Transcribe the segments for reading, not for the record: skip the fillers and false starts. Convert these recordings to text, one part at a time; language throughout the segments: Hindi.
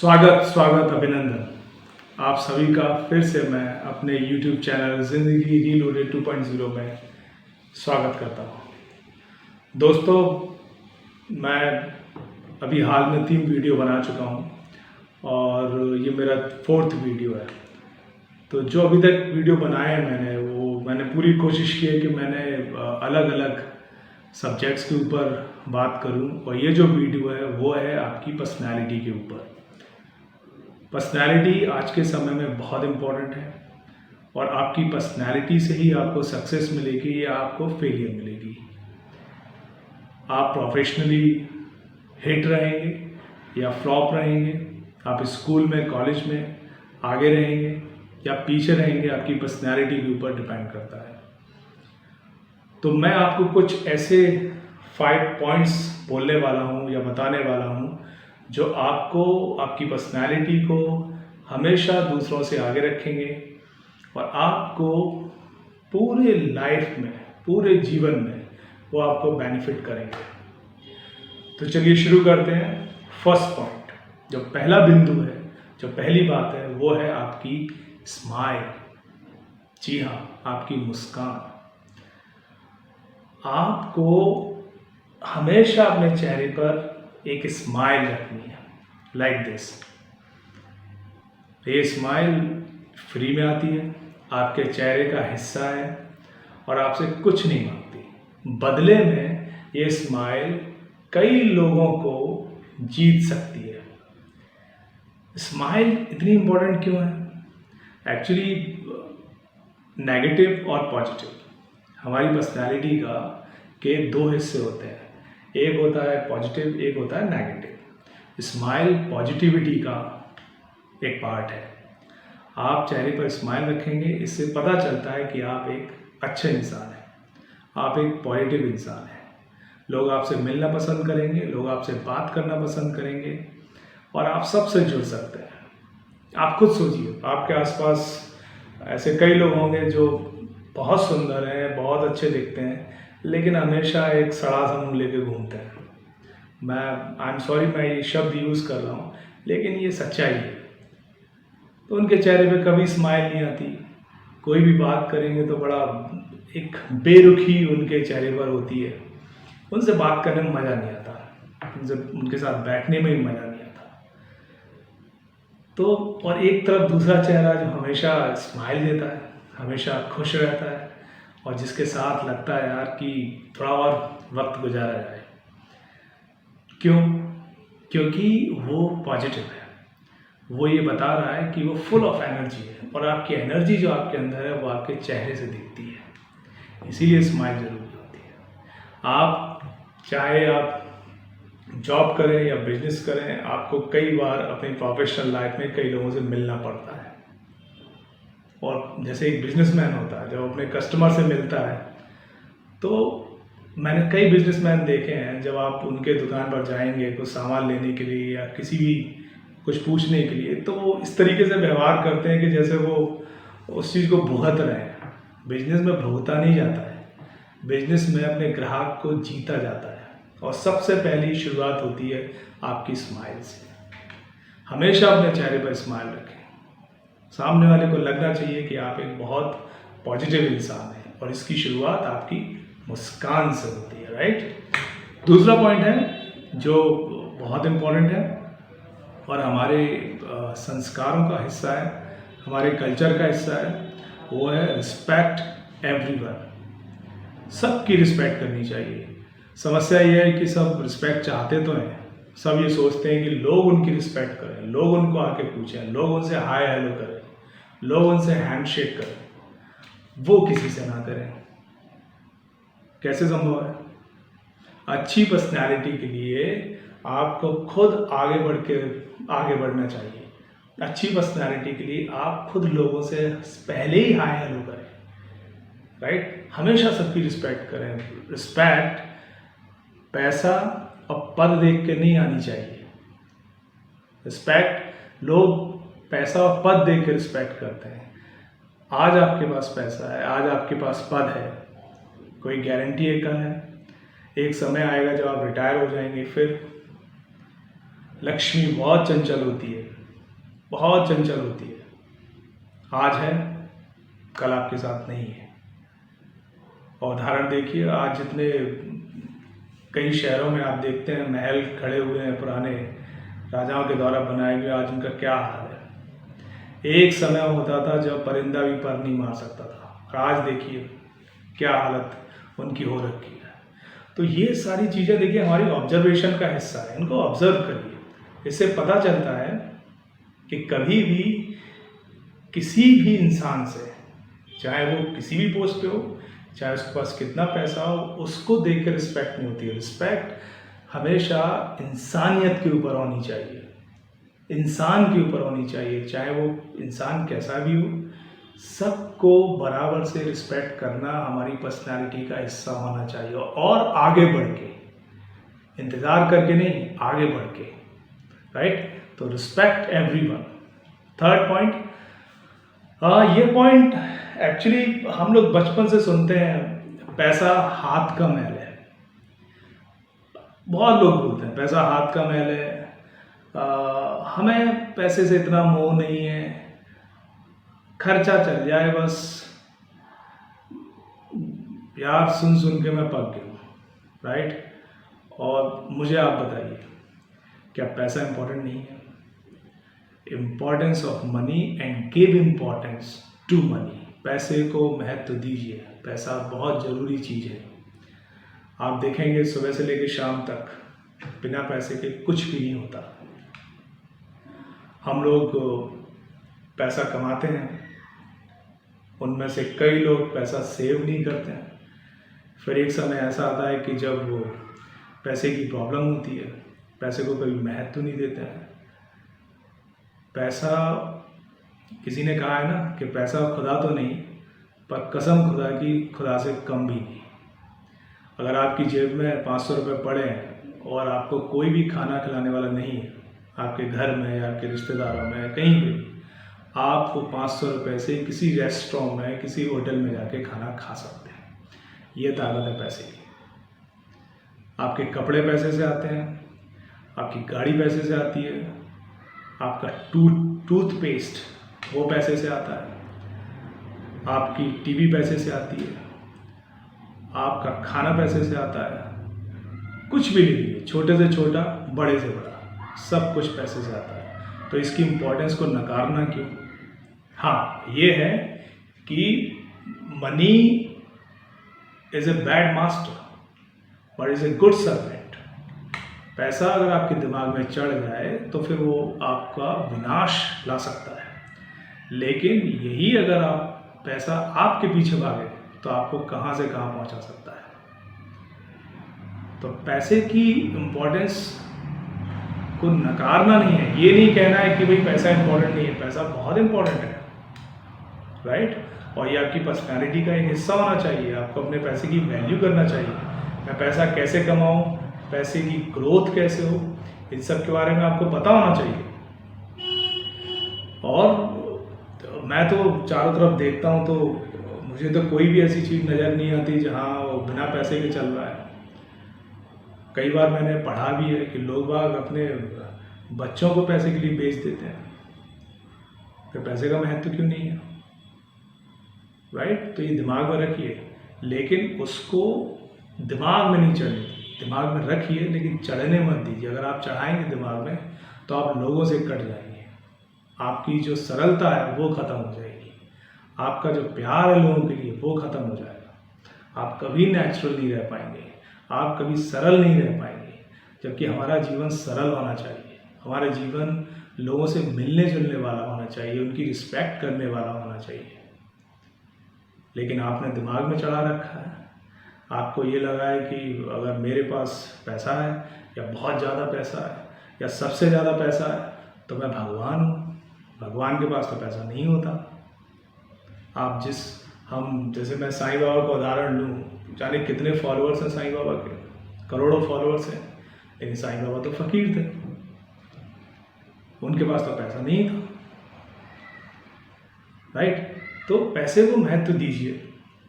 स्वागत स्वागत अभिनंदन आप सभी का फिर से मैं अपने YouTube चैनल ज़िंदगी रीलोडेड 2.0 में स्वागत करता हूँ। दोस्तों, मैं अभी हाल में 3 वीडियो बना चुका हूँ और ये मेरा 4th वीडियो है। तो जो अभी तक वीडियो बनाए हैं मैंने पूरी कोशिश की है कि मैंने अलग अलग सब्जेक्ट्स के ऊपर बात करूँ और ये जो वीडियो है वो है आपकी पर्सनैलिटी के ऊपर। पर्सनैलिटी आज के समय में बहुत इम्पोर्टेंट है और आपकी पर्सनैलिटी से ही आपको सक्सेस मिलेगी या आपको फेलियर मिलेगी। आप प्रोफेशनली हिट रहेंगे या फ्लॉप रहेंगे, आप स्कूल में कॉलेज में आगे रहेंगे या पीछे रहेंगे, आपकी पर्सनैलिटी के ऊपर डिपेंड करता है। तो मैं आपको कुछ ऐसे 5 पॉइंट्स बोलने वाला हूँ या बताने वाला हूँ जो आपको आपकी पर्सनैलिटी को हमेशा दूसरों से आगे रखेंगे और आपको पूरे लाइफ में, पूरे जीवन में वो आपको बेनिफिट करेंगे। तो चलिए शुरू करते हैं। फर्स्ट पॉइंट, जो पहला बिंदु है, जो पहली बात है, वो है आपकी स्माइल। जी हाँ, आपकी मुस्कान। आपको हमेशा अपने चेहरे पर एक स्माइल रखनी है, लाइक दिस। ये स्माइल फ्री में आती है, आपके चेहरे का हिस्सा है और आपसे कुछ नहीं मांगती। बदले में ये स्माइल कई लोगों को जीत सकती है। स्माइल इतनी इम्पोर्टेंट क्यों है? एक्चुअली नेगेटिव और पॉजिटिव हमारी पर्सनैलिटी के 2 हिस्से होते हैं। एक होता है पॉजिटिव, एक होता है नेगेटिव। स्माइल पॉजिटिविटी का एक पार्ट है। आप चेहरे पर स्माइल रखेंगे, इससे पता चलता है कि आप एक अच्छे इंसान हैं, आप एक पॉजिटिव इंसान हैं। लोग आपसे मिलना पसंद करेंगे, लोग आपसे बात करना पसंद करेंगे और आप सबसे जुड़ सकते हैं। आप खुद सोचिए, आपके आसपास ऐसे कई लोग होंगे जो बहुत सुंदर हैं, बहुत अच्छे दिखते हैं, लेकिन हमेशा एक सड़ा सा मुंह लेके घूमते हैं। आई एम सॉरी मैं ये शब्द यूज़ कर रहा हूँ, लेकिन ये सच्चाई है। तो उनके चेहरे पे कभी स्माइल नहीं आती, कोई भी बात करेंगे तो बड़ा एक बेरुखी उनके चेहरे पर होती है। उनसे बात करने में मज़ा नहीं आता, उनके साथ बैठने में भी मज़ा नहीं आता। तो और एक तरफ दूसरा चेहरा जो हमेशा स्माइल देता है, हमेशा खुश रहता है और जिसके साथ लगता है यार कि थोड़ा और वक्त गुजारा जाए। क्यों? क्योंकि वो पॉजिटिव है, वो ये बता रहा है कि वो फुल ऑफ एनर्जी है और आपकी एनर्जी जो आपके अंदर है वो आपके चेहरे से दिखती है। इसीलिए स्माइल जरूरी होती है। चाहे आप जॉब करें या बिजनेस करें, आपको कई बार अपनी प्रोफेशनल लाइफ में कई लोगों से मिलना पड़ता है। और जैसे एक बिजनेसमैन होता है, जब अपने कस्टमर से मिलता है, तो मैंने कई बिजनेसमैन देखे हैं, जब आप उनके दुकान पर जाएंगे कुछ सामान लेने के लिए या किसी भी कुछ पूछने के लिए, तो वो इस तरीके से व्यवहार करते हैं कि जैसे वो उस चीज़ को भुगत रहे हैं। बिजनेस में भुगता नहीं जाता है, बिजनेस में अपने ग्राहक को जीता जाता है और सबसे पहली शुरुआत होती है आपकी स्माइल से। हमेशा अपने चेहरे पर स्माइल रखें। सामने वाले को लगना चाहिए कि आप एक बहुत पॉजिटिव इंसान हैं और इसकी शुरुआत आपकी मुस्कान से होती है, राइट? दूसरा पॉइंट है जो बहुत इम्पोर्टेंट है और हमारे संस्कारों का हिस्सा है, हमारे कल्चर का हिस्सा है, वो है रिस्पेक्ट एवरीवन। सबकी रिस्पेक्ट करनी चाहिए। समस्या ये है कि सब रिस्पेक्ट चाहते तो हैं, सब ये सोचते हैं कि लोग उनकी रिस्पेक्ट करें, लोग उनको आके पूछें, लोग उनसे हाय हेलो करें, लोग उनसे हैंडशेक करें, वो किसी से ना करें। कैसे संभव है? अच्छी पर्सनैलिटी के लिए आपको खुद आगे बढ़ना चाहिए। अच्छी पर्सनैलिटी के लिए आप खुद लोगों से पहले ही हाय हेलो करें, राइट? हमेशा सबकी रिस्पेक्ट करें। रिस्पेक्ट पैसा और पद देख के नहीं आनी चाहिए। रिस्पेक्ट लोग पैसा और पद देख के रिस्पेक्ट करते हैं। आज आपके पास पैसा है, आज आपके पास पद है, कोई गारंटी है कल है? एक समय आएगा जब आप रिटायर हो जाएंगे, फिर लक्ष्मी बहुत चंचल होती है, बहुत चंचल होती है। आज है, कल आपके साथ नहीं है। और उदाहरण देखिए, आज जितने कई शहरों में आप देखते हैं महल खड़े हुए हैं पुराने राजाओं के द्वारा बनाए हुए, आज उनका क्या हाल है। एक समय होता था जब परिंदा भी पर नहीं मार सकता था, और आज देखिए क्या हालत उनकी हो रखी है। तो ये सारी चीज़ें देखिए हमारी ऑब्जर्वेशन का हिस्सा है, इनको ऑब्जर्व करिए। इससे पता चलता है कि कभी भी किसी भी इंसान से, चाहे वो किसी भी पोस्ट पे हो, चाहे उसके पास कितना पैसा हो, उसको देख कर रिस्पेक्ट नहीं होती है। रिस्पेक्ट हमेशा इंसानियत के ऊपर होनी चाहिए, इंसान के ऊपर होनी चाहिए, चाहे वो इंसान कैसा भी हो। सबको बराबर से रिस्पेक्ट करना हमारी पर्सनालिटी का हिस्सा होना चाहिए, और आगे बढ़ के, इंतज़ार करके नहीं, आगे बढ़ के, राइट। तो रिस्पेक्ट एवरीवन। थर्ड पॉइंट, ये पॉइंट एक्चुअली हम लोग बचपन से सुनते हैं, पैसा हाथ का मैल है। बहुत लोग बोलते हैं पैसा हाथ का मैल है, हमें पैसे से इतना मोह नहीं है, खर्चा चल जाए बस। यार सुन सुन के मैं पक गया हूँ, राइट। और मुझे आप बताइए, क्या पैसा इम्पोर्टेंट नहीं है? Importance of money and give importance to money. पैसे को महत्व दीजिए, पैसा बहुत ज़रूरी चीज़ है। आप देखेंगे सुबह से लेकर शाम तक बिना पैसे के कुछ भी नहीं होता। हम लोग पैसा कमाते हैं, उनमें से कई लोग पैसा सेव नहीं करते हैं। फिर एक समय ऐसा आता है कि जब वो पैसे की प्रॉब्लम होती है, पैसे को कभी महत्व नहीं देते हैं। पैसा, किसी ने कहा है ना कि पैसा खुदा तो नहीं, पर कसम खुदा की खुदा से कम भी नहीं। अगर आपकी जेब में 500 रुपये पड़े हैं और आपको कोई भी खाना खिलाने वाला नहीं है, आपके घर में या आपके रिश्तेदारों में कहीं भी, आप वो 500 रुपये से किसी रेस्टोरेंट में, किसी होटल में जाके खाना खा सकते हैं। ये ताकत है पैसे की। आपके कपड़े पैसे से आते हैं, आपकी गाड़ी पैसे से आती है, आपका टूथपेस्ट वो पैसे से आता है, आपकी टीवी पैसे से आती है, आपका खाना पैसे से आता है। कुछ भी ले लीजिए, छोटे से छोटा, बड़े से बड़ा, सब कुछ पैसे से आता है। तो इसकी इम्पोर्टेंस को नकारना क्यों? हाँ, ये है कि money is a bad master but is a good servant. पैसा अगर आपके दिमाग में चढ़ जाए तो फिर वो आपका विनाश ला सकता है, लेकिन यही अगर आप पैसा आपके पीछे भागे तो आपको कहाँ से कहाँ पहुँचा सकता है। तो पैसे की इम्पोर्टेंस को नकारना नहीं है, ये नहीं कहना है कि भाई पैसा इम्पोर्टेंट नहीं है। पैसा बहुत इम्पोर्टेंट है, राइट। और ये आपकी पर्सनैलिटी का एक हिस्सा होना चाहिए। आपको अपने पैसे की वैल्यू करना चाहिए। मैं पैसा कैसे कमाऊँ, पैसे की ग्रोथ कैसे हो, इन सब के बारे में आपको पता होना चाहिए। और मैं तो चारों तरफ देखता हूँ तो मुझे तो कोई भी ऐसी चीज़ नज़र नहीं आती जहाँ वो बिना पैसे के चल रहा है। कई बार मैंने पढ़ा भी है कि लोग बाग अपने बच्चों को पैसे के लिए बेच देते हैं। फिर पैसे का महत्व क्यों नहीं है, राइट। तो ये दिमाग में रखिए, लेकिन उसको दिमाग में नहीं चढ़ने, दिमाग में रखिए लेकिन चढ़ने मत दीजिए। अगर आप चढ़ाएंगे दिमाग में तो आप लोगों से कट जाएंगे, आपकी जो सरलता है वो ख़त्म हो जाएगी, आपका जो प्यार है लोगों के लिए वो ख़त्म हो जाएगा। आप कभी नेचुरल नहीं रह पाएंगे, आप कभी सरल नहीं रह पाएंगे। जबकि हमारा जीवन सरल होना चाहिए, हमारा जीवन लोगों से मिलने जुलने वाला होना चाहिए, उनकी रिस्पेक्ट करने वाला होना चाहिए। लेकिन आपने दिमाग में चढ़ा रखा है, आपको ये लगा है कि अगर मेरे पास पैसा है या बहुत ज़्यादा पैसा है या सबसे ज़्यादा पैसा है तो मैं भगवान हूँ। भगवान के पास तो पैसा नहीं होता। आप जैसे मैं साईं बाबा का उदाहरण लूँ, जाने कितने फॉलोअर्स हैं साईं बाबा के, करोड़ों फॉलोअर्स हैं, लेकिन साईं बाबा तो फ़कीर थे, उनके पास तो पैसा नहीं था, राइट। तो पैसे को महत्व दीजिए,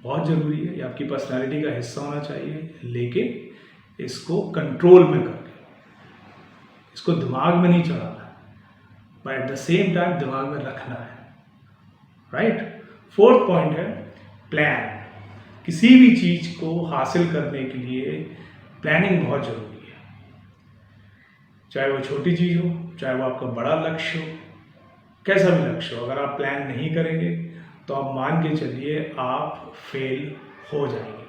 बहुत ज़रूरी है, ये आपकी पर्सनैलिटी का हिस्सा होना चाहिए, लेकिन इसको कंट्रोल में करके, इसको दिमाग में नहीं चढ़ाना है, but at the same time दिमाग में रखना है, राइट। फोर्थ पॉइंट है प्लान। किसी भी चीज़ को हासिल करने के लिए प्लानिंग बहुत ज़रूरी है, चाहे वो छोटी चीज़ हो, चाहे वो आपका बड़ा लक्ष्य हो, कैसा भी लक्ष्य हो। अगर आप प्लान नहीं करेंगे तो आप मान के चलिए आप फेल हो जाएंगे।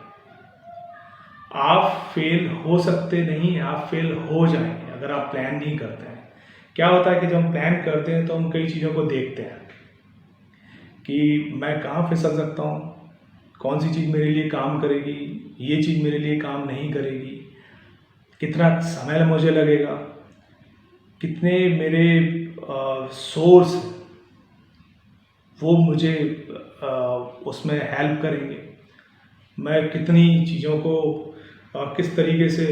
आप फेल हो सकते नहीं, आप फेल हो जाएंगे अगर आप प्लान नहीं करते हैं। क्या होता है कि जब हम प्लान करते हैं तो हम कई चीज़ों को देखते हैं कि मैं कहाँ फिसल सकता हूँ, कौन सी चीज़ मेरे लिए काम करेगी, ये चीज़ मेरे लिए काम नहीं करेगी, कितना समय मुझे लगेगा, कितने मेरे सोर्स वो मुझे उसमें हेल्प करेंगे, मैं कितनी चीज़ों को किस तरीके से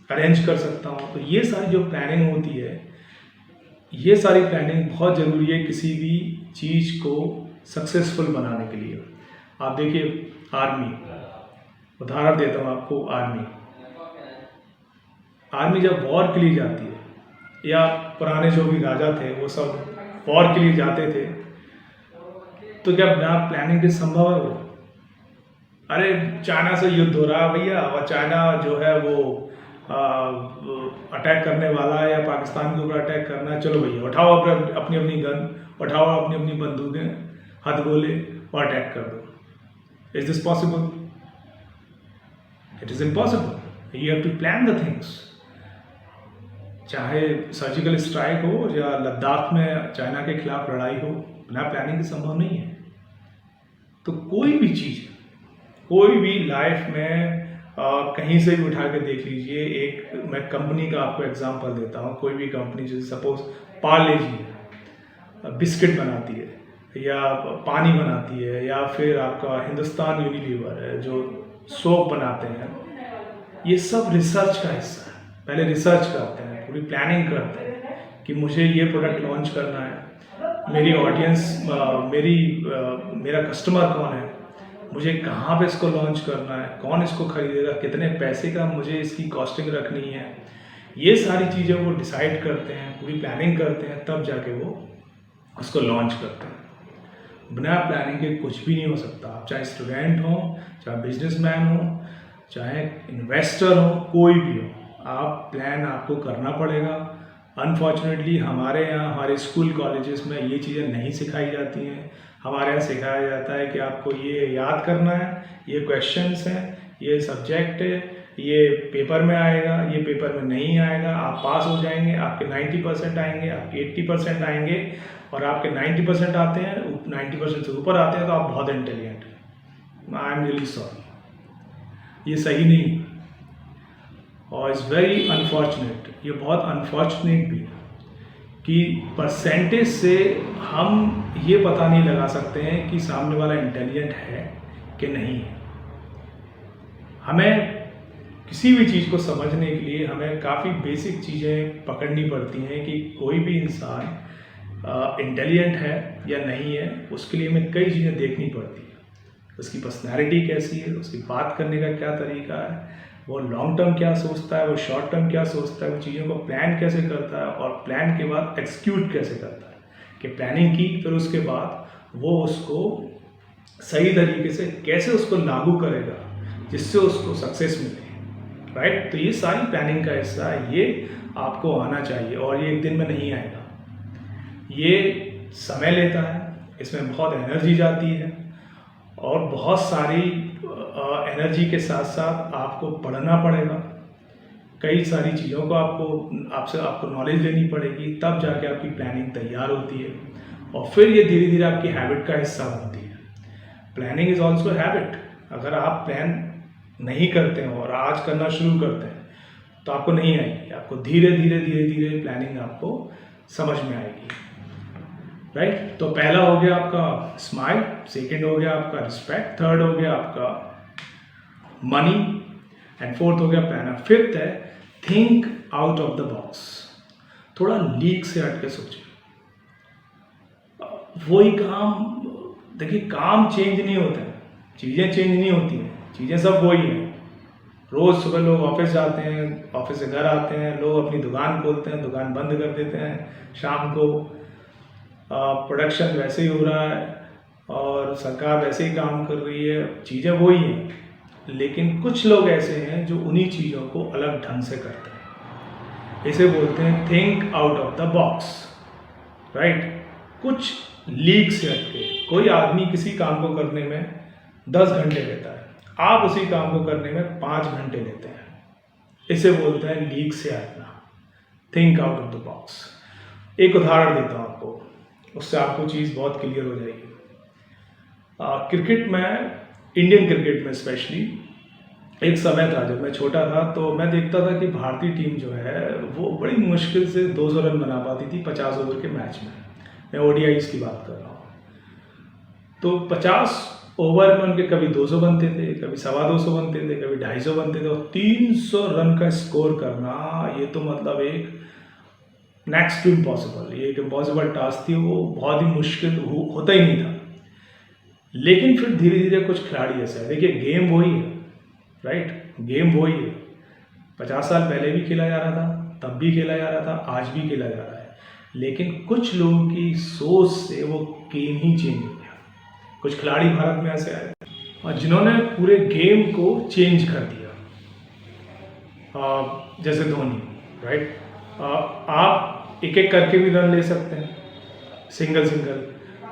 अरेंज कर सकता हूँ। तो ये सारी जो प्लानिंग होती है, ये सारी प्लानिंग बहुत ज़रूरी है किसी भी चीज़ को सक्सेसफुल बनाने के लिए। आप देखिए आर्मी, उदाहरण देता हूँ आपको। आर्मी जब वॉर के लिए जाती है, या पुराने जो भी राजा थे वो सब वॉर के लिए जाते थे, तो क्या बिना प्लानिंग के संभव है वो? अरे चाइना से युद्ध हो रहा है भैया, और चाइना जो है वो अटैक करने वाला है, या पाकिस्तान के ऊपर अटैक करना है, चलो भैया उठाओ अपनी अपनी गन, उठाओ अपनी अपनी बंदूकें, हथगोले और अटैक कर दो। Is this possible? It is impossible. You have to plan the things. चाहे सर्जिकल स्ट्राइक हो या लद्दाख में चाइना के खिलाफ लड़ाई हो, बिना प्लानिंग के संभव नहीं है। तो कोई भी चीज़, कोई भी लाइफ में कहीं से भी उठा के देख लीजिए। एक मैं कंपनी का आपको एग्जांपल देता हूँ। कोई भी कंपनी, जैसे सपोज पार्ले जी है, बिस्किट बनाती है या पानी बनाती है, या फिर आपका हिंदुस्तान यूनिलीवर है जो सोप बनाते हैं, ये सब रिसर्च का हिस्सा है। पहले रिसर्च करते हैं, पूरी प्लानिंग करते हैं कि मुझे ये प्रोडक्ट लॉन्च करना है, मेरी ऑडियंस, मेरा कस्टमर कौन है, मुझे कहाँ पे इसको लॉन्च करना है, कौन इसको खरीदेगा, कितने पैसे का मुझे इसकी कॉस्टिंग रखनी है। ये सारी चीज़ें वो डिसाइड करते हैं, पूरी प्लानिंग करते हैं, तब जाके वो उसको लॉन्च करते हैं। बिना प्लानिंग के कुछ भी नहीं हो सकता। आप चाहे स्टूडेंट हो, चाहे बिजनेसमैन हो, चाहे इन्वेस्टर हो, कोई भी हो, आप प्लान आपको करना पड़ेगा। अनफॉर्चुनेटली हमारे यहाँ, हमारे स्कूल कॉलेजेस में ये चीज़ें नहीं सिखाई जाती हैं। हमारे यहाँ सिखाया जाता है कि आपको ये याद करना है, ये क्वेश्चंस हैं, ये सब्जेक्ट है, ये पेपर में आएगा, ये पेपर में नहीं आएगा, आप पास हो जाएंगे, आपके 90% आएंगे, आपके 80% आएंगे, और आपके 90% आते हैं, 90% से ऊपर आते हैं तो आप बहुत इंटेलिजेंट हैं। आई एम रियली सॉरी, ये सही नहीं, और इट्स वेरी अनफॉर्चुनेट। ये बहुत अनफॉर्चुनेट भी है कि परसेंटेज से हम ये पता नहीं लगा सकते हैं कि सामने वाला इंटेलिजेंट है कि नहीं है। हमें किसी भी चीज़ को समझने के लिए हमें काफ़ी बेसिक चीज़ें पकड़नी पड़ती हैं कि कोई भी इंसान इंटेलिजेंट है या नहीं है। उसके लिए हमें कई चीज़ें देखनी पड़ती हैं। उसकी पर्सनैलिटी कैसी है, उसकी बात करने का क्या तरीका है, वो लॉन्ग टर्म क्या सोचता है, वो शॉर्ट टर्म क्या सोचता है, वो चीज़ों को प्लान कैसे करता है, और प्लान के बाद एक्सिक्यूट कैसे करता है। कि प्लानिंग की, फिर उसके बाद वो उसको सही तरीके से कैसे उसको लागू करेगा जिससे उसको सक्सेस मिले, राइट। तो ये सारी प्लानिंग का हिस्सा है, ये आपको आना चाहिए, और ये एक दिन में नहीं आएगा। ये समय लेता है, इसमें बहुत एनर्जी जाती है, और बहुत सारी एनर्जी के साथ साथ आपको पढ़ना पड़ेगा, कई सारी चीज़ों को आपको नॉलेज लेनी पड़ेगी, तब जाके आपकी प्लानिंग तैयार होती है, और फिर ये धीरे धीरे आपकी हैबिट का हिस्सा बनती है। Planning is also habit. अगर आप प्लान नहीं करते हैं और आज करना शुरू करते हैं तो आपको नहीं आएगी, आपको धीरे धीरे प्लानिंग आपको समझ में आएगी, राइट। तो पहला हो गया आपका स्माइल, सेकंड हो गया आपका रिस्पेक्ट, थर्ड हो गया आपका मनी, एंड फोर्थ हो गया प्लानर। फिफ्थ है think out of the box. थोड़ा लीक से हट के सोचिए। वही काम, देखिए काम चेंज नहीं होता है, चीज़ें चेंज नहीं होती हैं, चीज़ें सब वही हैं, रोज़ सुबह लोग ऑफिस जाते हैं, ऑफिस से घर आते हैं, लोग अपनी दुकान खोलते हैं, दुकान बंद कर देते हैं शाम को। प्रोडक्शन वैसे ही हो रहा है और सरकार वैसे ही काम कर रही है, चीज़ें वही हैं, लेकिन कुछ लोग ऐसे हैं जो उन्हीं चीज़ों को अलग ढंग से करते हैं। इसे बोलते हैं think out of the box, right. कुछ लीक से हटके कोई आदमी किसी काम को करने में 10 घंटे लेता है, आप उसी काम को करने में 5 घंटे लेते हैं। इसे बोलते हैं लीक से हटना, think out of the box. एक उदाहरण देता हूँ आपको, उससे आपको चीज़ बहुत क्लियर हो जाएगी। क्रिकेट में, इंडियन क्रिकेट में स्पेशली, एक समय था जब मैं छोटा था तो मैं देखता था कि भारतीय टीम जो है वो बड़ी मुश्किल से 200 रन बना पाती थी 50 ओवर के मैच में। मैं ओडीआईज़ की बात कर रहा हूँ। तो 50 ओवर में उनके कभी 200 बनते थे, कभी 250 बनते थे, कभी 250 बनते थे, और 300 रन का स्कोर करना, ये तो मतलब एक नेक्स्ट टू इम्पॉसिबल, ये एक इम्पॉसिबल टास्क थी। वो बहुत ही मुश्किल होता ही नहीं था। लेकिन फिर धीरे धीरे कुछ खिलाड़ी ऐसे हैं, देखिए गेम वही है, राइट, गेम वही है। 50 साल पहले भी खेला जा रहा था, तब भी खेला जा रहा था, आज भी खेला जा रहा है, लेकिन कुछ लोगों की सोच से वो गेम ही चेंज हो गया। कुछ खिलाड़ी भारत में ऐसे आए और जिन्होंने पूरे गेम को चेंज कर दिया, जैसे धोनी, राइट। आप एक एक करके भी रन ले सकते हैं, सिंगल सिंगल,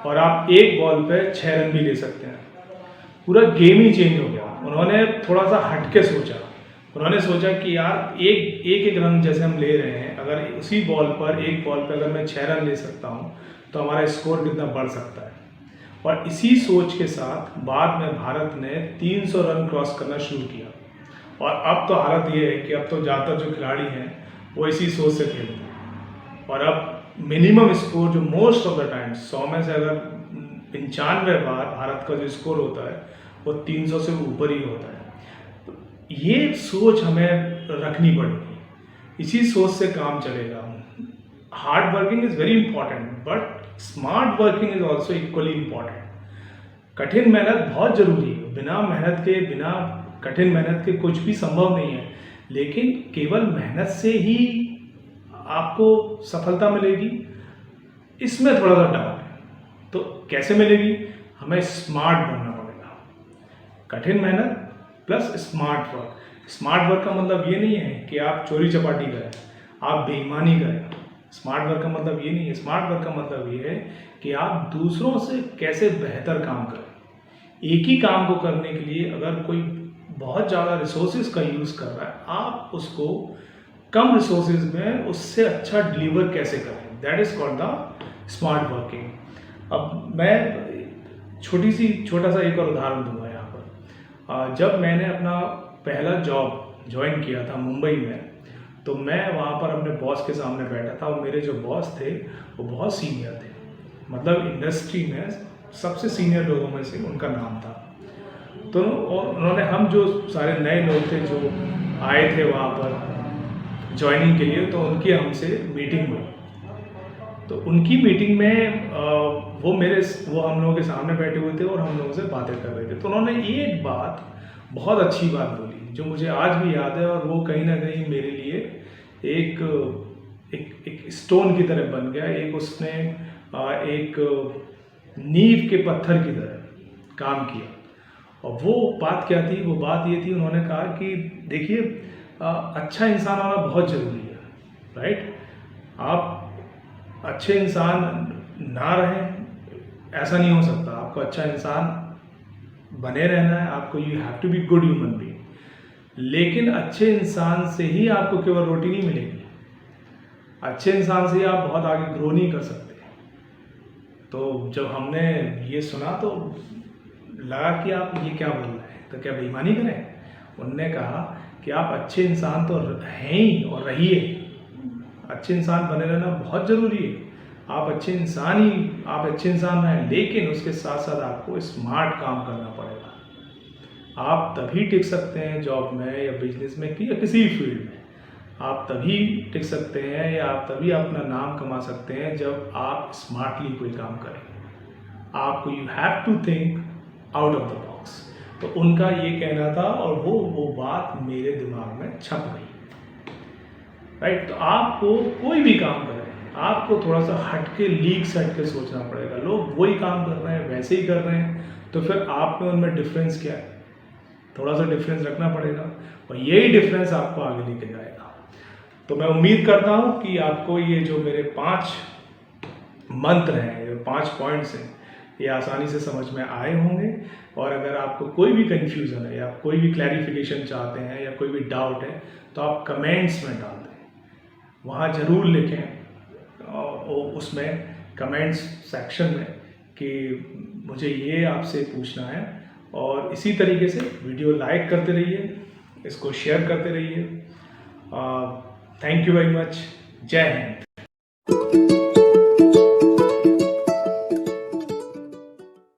और आप एक बॉल पे 6 रन भी ले सकते हैं। पूरा गेम ही चेंज हो गया। उन्होंने थोड़ा सा हटके सोचा, उन्होंने सोचा कि यार एक रन जैसे हम ले रहे हैं, अगर उसी बॉल पर, एक बॉल पर अगर मैं 6 रन ले सकता हूँ तो हमारा स्कोर कितना बढ़ सकता है। और इसी सोच के साथ बाद में भारत ने 300 रन क्रॉस करना शुरू किया। और अब तो हालत ये है कि अब तो ज़्यादातर जो खिलाड़ी हैं वो इसी सोच से खेलते हैं। और अब मिनिमम स्कोर जो मोस्ट ऑफ द टाइम 100 में से अगर 95 बार भारत का जो स्कोर होता है वो 300 से ऊपर ही होता है। तो ये सोच हमें रखनी पड़ेगी, इसी सोच से काम चलेगा। Hard working is very important, but smart working is also equally important. कठिन मेहनत बहुत ज़रूरी है, बिना मेहनत के, बिना कठिन मेहनत के कुछ भी संभव नहीं है। लेकिन केवल मेहनत से ही आपको सफलता मिलेगी, इसमें थोड़ा सा डाउट है। तो कैसे मिलेगी? हमें स्मार्ट बनना पड़ेगा। कठिन मेहनत plus smart work. Smart work का मतलब ये नहीं है कि आप चोरी चपाटी करें, आप बेईमानी करें। स्मार्ट वर्क का मतलब ये नहीं है। स्मार्ट वर्क का मतलब ये है कि आप दूसरों से कैसे बेहतर काम करें। एक ही काम को करने के लिए अगर कोई बहुत ज़्यादा रिसोर्सेज का यूज़ कर रहा है, आप उसको कम रिसोर्सेज में उससे अच्छा डिलीवर कैसे करें, that is called the smart working. अब मैं छोटा सा एक और उदाहरण दूंगा यहाँ पर। जब मैंने अपना पहला जॉब ज्वाइन किया था मुंबई में, तो मैं वहाँ पर अपने बॉस के सामने बैठा था और मेरे जो बॉस थे वो बहुत सीनियर थे, मतलब इंडस्ट्री में सबसे सीनियर लोगों में से उनका नाम था। तो उन्होंने, हम जो सारे नए लोग थे जो आए थे वहाँ पर ज्वाइनिंग के लिए, तो उनकी हमसे मीटिंग हुई। तो उनकी मीटिंग में वो हम लोगों के सामने बैठे हुए थे और हम लोगों से बातें कर रहे थे। तो उन्होंने एक बात, बहुत अच्छी बात बोली जो मुझे आज भी याद है, और वो कहीं ना कहीं मेरे लिए एक स्टोन की तरह बन गया। उसने एक नींव के पत्थर की तरह काम किया। और वो बात क्या थी? वो बात ये थी, उन्होंने कहा कि देखिए, अच्छा इंसान होना बहुत ज़रूरी है, राइट। आप अच्छे इंसान ना रहें ऐसा नहीं हो सकता। आपको अच्छा इंसान बने रहना है, आपको you have to be good human being. लेकिन अच्छे इंसान से ही आपको केवल रोटी नहीं मिलेगी, अच्छे इंसान से ही आप बहुत आगे ग्रो नहीं कर सकते। तो जब हमने ये सुना तो लगा कि आप ये क्या बोल रहे हैं, तो क्या बेईमानी करें? उनने कहा कि आप अच्छे इंसान तो हैं ही और रहिए, अच्छे इंसान बने रहना बहुत ज़रूरी है। आप अच्छे इंसान रहें, लेकिन उसके साथ साथ आपको स्मार्ट काम करना पड़ेगा। आप तभी टिक सकते हैं जॉब में या बिजनेस में या किसी भी फील्ड में। आप तभी टिक सकते हैं या आप तभी अपना नाम कमा सकते हैं जब आप स्मार्टली कोई काम करें। आपको, you have to think out of the box. तो उनका ये कहना था और वो बात मेरे दिमाग में छप गई। राइट, तो आपको कोई भी काम करें, आपको थोड़ा सा हटके लीक से हटके सोचना पड़ेगा। लोग वही काम कर रहे हैं, वैसे ही कर रहे हैं, तो फिर आप में उनमें डिफरेंस क्या है? थोड़ा सा डिफरेंस रखना पड़ेगा और यही डिफरेंस आपको आगे लेके जाएगा। तो मैं उम्मीद करता हूँ कि आपको ये जो मेरे 5 मंत्र हैं, ये 5 पॉइंट्स हैं, ये आसानी से समझ में आए होंगे। और अगर आपको कोई भी कन्फ्यूज़न है या कोई भी क्लैरिफिकेशन चाहते हैं या कोई भी डाउट है, तो आप कमेंट्स में डाल दें, वहाँ ज़रूर लिखें और उसमें कमेंट्स सेक्शन में कि मुझे ये आपसे पूछना है। और इसी तरीके से वीडियो लाइक करते रहिए, इसको शेयर करते रहिए। Thank you very much. जय हिंद।